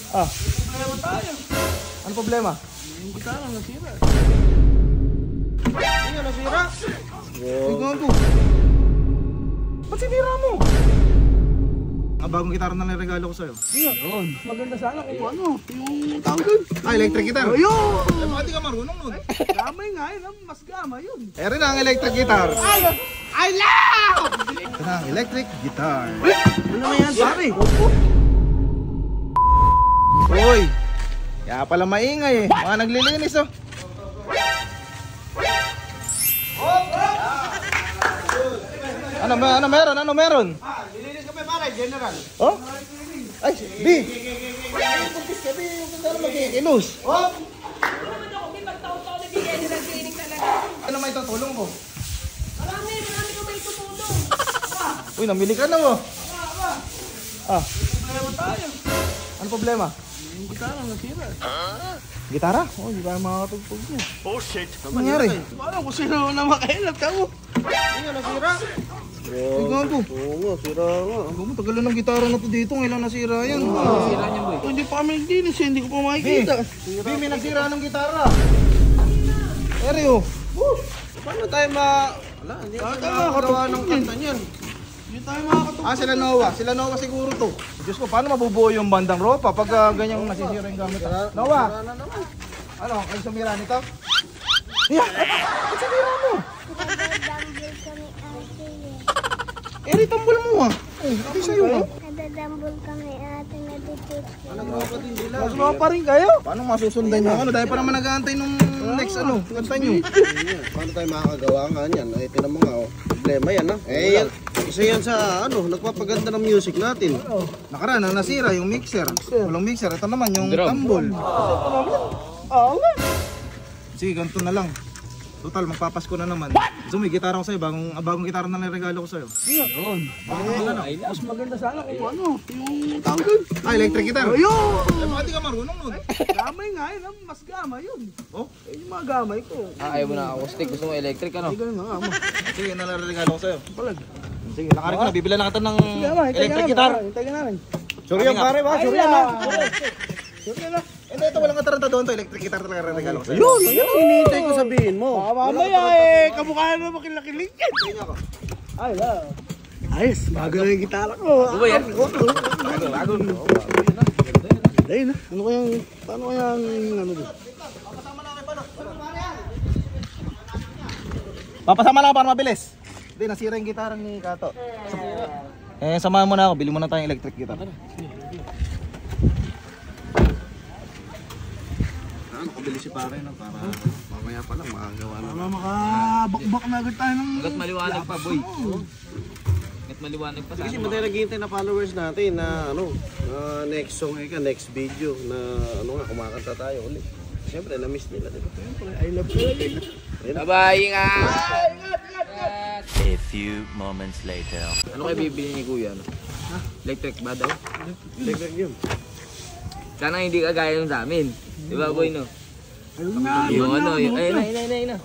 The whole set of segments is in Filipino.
Ah. Problema tayo. Ano problema? Yung gitara nasira. Hindi nga nasira. Ay, gago. Ba't sinira mo? Ang bagong gitara na regalo ko sa'yo. Yun. Maganda sana kung ano, yung tawag doon. Ah, electric guitar? Ayun! Eh, bakit di ka marunong nun? Gamay nga yun, mas gama yun. Eh rin ang electric guitar. I love! Ito na ang electric guitar. Ano naman yan, pare? Uy! Kaya pala maingay eh. Mga naglilinis oh. Ano meron? Ano meron? Nilinis ka pa, pare, general. Oh? Ay, B! Kumpis ka, B! Yung ganda naman kikilos. Oh! Ano may tutulong ko? Marami ko may tutulong. Uy, namili ka na mo. Ah, Problema tayo. ano problema? Yung gitara nasira. Gitara? Oh, hindi tayo makakatugtog niya. Oh shit. Ano nangyari? Paano kung sino na makailap ka mo? Hindi nga nasira. Ay, gago. Oo nga, sira nga. Gago, tagal na ng gitara na to dito. Ngayon nasira yan. Sira niyan, boy. Hindi pa kami naglinis, hindi ko pa makikita. B, may nagsira ng gitara. Eryo. Paano tayo Wala, hindi tayo makakagawa ng kanta niyan. Hindi tayo makakatugtog. Ah, sila Noah siguro to. Diyos ko, paano mabubuo yung bandang ropa pag ganyang nasisira yung gamit? Noah! Ano, kayo sumira nito? Yeah! Ba't sumira mo? Nadadambol kami ate eh. Eri, tambol mo ah. Hindi sa'yo ah. Nadadambol kami ate na dito. Mas mga pa rin kayo? Paano masusundan nyo? Ano, dahil pa naman nag-aantay nung next kanta nyo. Paano tayo makakagawa nga niyan? Ay, tinan mo nga, oh. Problema yan, ha? Eh, yan, isa yan sa, nagpapaganda ng music natin. Nakaraan, ang nasira yung mixer. Walang mixer. Ito naman yung tambol. Oo nga. Sige, ganito na lang. Total, magpapasko na naman. So, may gitara ko sa'yo. Bagong gitara na regalo ko sa'yo. Yun. Mas maganda sana kung ano, yung tawag doon. Ah, electric guitar? Ayun! Eh, bakit di ka marunong nun? Gamay nga yun, mas gama yun. Oh? Yung mga gamay ko. Ayaw mo na acoustic, gusto mo electric ano? Hindi ganun nga mo. Sige, nalaregalo ko sa'yo. Palag. Sige, nakarin ko na. Bibila na kita ng Gama, electric guitar. Hintay namin. Sorry yan, pare ba? Sorry yan, ha? Sorry na. Hindi, ito walang kataranta doon to. Electric guitar talaga regalo ko sa'yo. Yun, hinihintay ko sabihin mo. Mamaya eh, kamukha na makilakilig yan. Ay, wala. Ayos, bago na yung gitara ko. Ano ba yan? Bago. Ayun na. Ano kayang, paano kayang, ano doon? Papasama lang para mabilis. Hindi, nasira yung gitara ni Kato. Samahan mo na ako. Bili mo na tayong electric guitar. Nakabili si pare, no? Para mamaya pa lang makagawa na. Para makabakbak na agad tayo ng... Hanggat maliwanag pa, boy. Hanggat maliwanag pa sa Kasi ano. matay naghihintay na followers natin na, next song, next video na, nga, kumakanta tayo ulit. Siyempre, na-miss nila, di ba? I love you. Bye-bye, ingat! A few moments later. Ano kayo bibili ni Kuya? Ano? Electric ba daw? Electric yun. Sana hindi kagaya yung sa amin. Di ba, boy, no? Ayun nga. Yung ano, yung... Ayun na.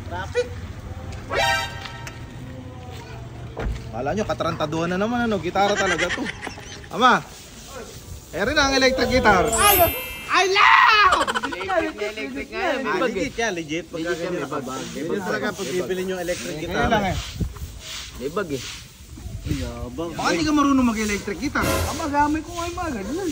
Traffic! Kala nyo, katarantaduhan na naman, gitara talaga to. Ama, rin ang electric guitar. I love! Electric nga yan, may bag eh. Legit yan, legit. Pagka ganyan, ganyan talaga pag bibili nyo electric Kaya guitar. lang eh. May bag eh. Baka di ka marunong mag-electric guitar. Ang magamay ko ngayon mga ganyan.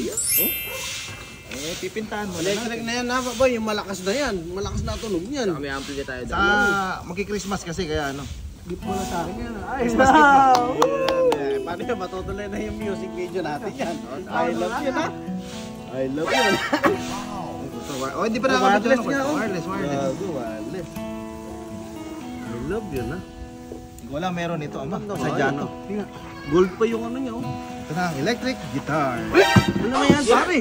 Eh, pipintahan mo na. Electric na yan, ha, boy. Yung malakas na yan. Malakas na tunog niyan. Saka may ampli tayo Sa doon. magki-Christmas kasi kaya ano. Gift mo na sa akin yan. Ay, Eh, paano yun? Matutuloy na yung music video natin yan. I love you, ha? I love you. Oh, hindi pa nakakabit Wireless yun. nga, oh. Wireless. Gago, wireless. I love you, ha? Wala, meron ito, ama. Sa Jano. Gold pa yung ano niya, oh. Ito na ang electric guitar. ano naman yan, pare?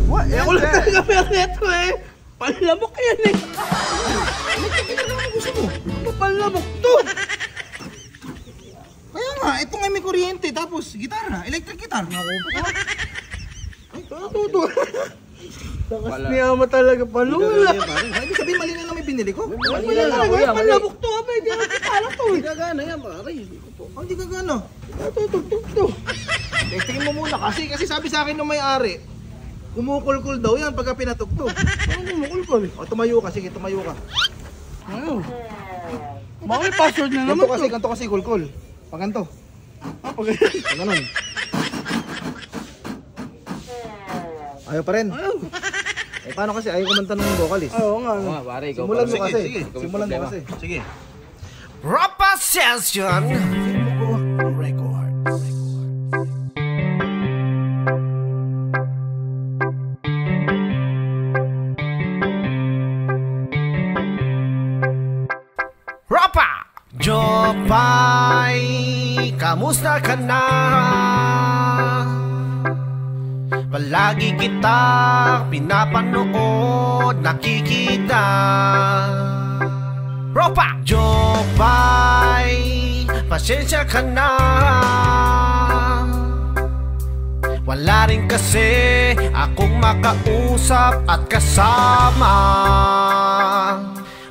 What? Eh, ako lang talaga meron ito eh. Panlamok yan eh. Panlamok to. Kaya nga, ito nga may kuryente, tapos gitara, electric guitar. Ay, tuto. Takas ni Ama talaga. Paano wala? Ibig sabihin mali na lang may binili ko? Mali na lang, kuya, mali. Panlabok to, Ama. Hindi ako kitala to. Hindi gagana yan, pare. Oh, hindi ka gano. Tutugtog to. Testingin mo muna kasi sabi sa akin nung may-ari, kumukulkul daw yan pagka pinatugtog. Ano kumukulkol? O tumayo ka, sige tumayo ka. Ano? Baka may password na naman to. Ganto kasi kulkul. Pag ganto. Okay. Pag ganun. Ayaw pa rin. Ayaw. Eh paano kasi ayaw kumanta ng vocalist? Oo nga. Oo nga, pare, ikaw Simulan pa. mo kasi. sige. Simulan mo Problema. kasi. Sige. Rapa Session Records. Rapa! Jopay, kamusta ka na? Palagi kita pinapanood, nakikita. Ropa! Jopay, pasensya ka na. Wala rin kasi akong makausap at kasama.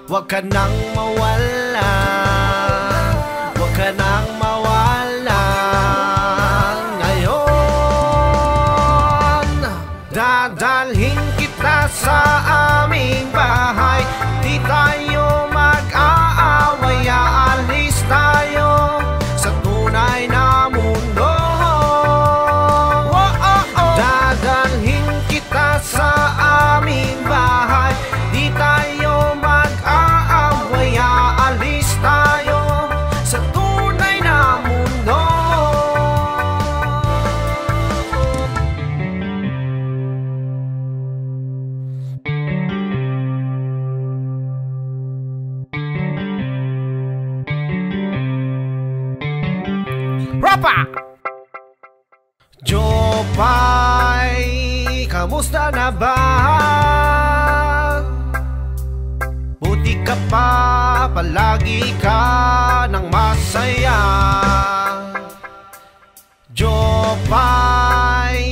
Huwag ka nang mawala, huwag ka nang mawala. Ngayon, dadalhin kita sa aming bahay. Di tayo mag-aaway, aalis tayo sa tunay na mundo. Dadalhin kita sa aming bahay. Di tayo mag-aaway, aalis tayo sa tunay na mundo. Rapa! Jopay, kamusta na ba? Buti ka pa, palagi ka ng masaya. Jopay,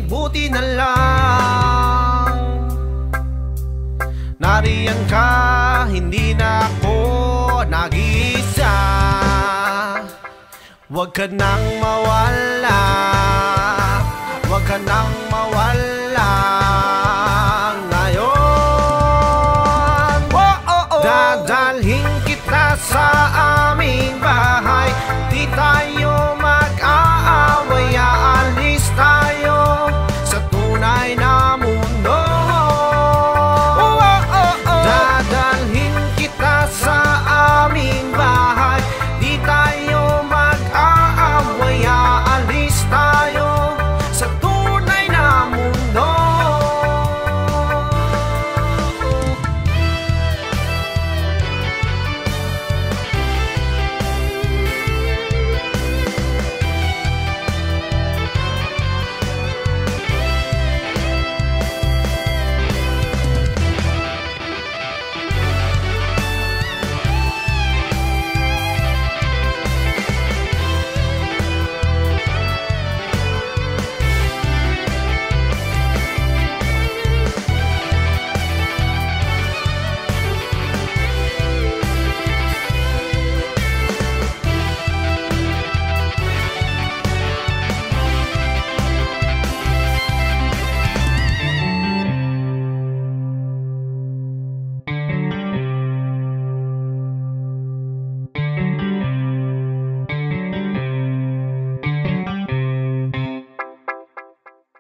buti na lang. Nariyan ka, hindi na ako nag-iisa. Huwag ka nang mawala, huwag ka nang mawala. Ngayon, dadalhin kita sa aming bahay. Di tayo mag-aaway, aalis tayo sa tunay na mundo. Dadalhin kita sa aming bahay. Di tayo mag-aaway, aalis tayo sa tunay na mundo.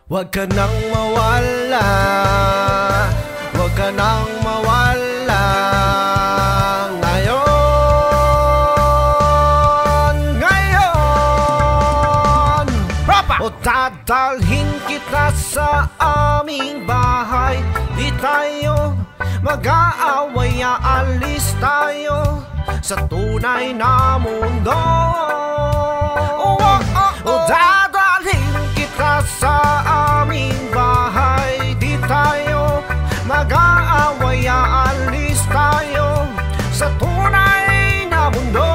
Huwag ka nang mawala, huwag ka nang mawala. Ngayon, o dadalhin kita sa aming bahay. Di tayo mag-aaway, aalis tayo sa tunay na mundo. O dadalhin kita sa aming bahay. Di tayo mag-aaway, aalis tayo sa tunay na mundo.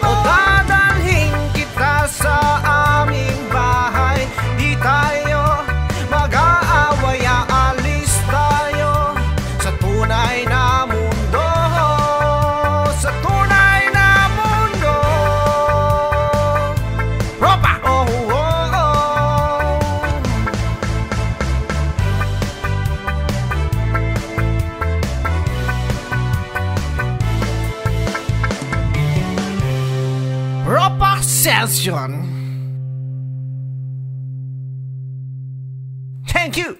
O dadalhin kita sa aming bahay. Di tayo mag-aaway, Ropa Session. Thank you.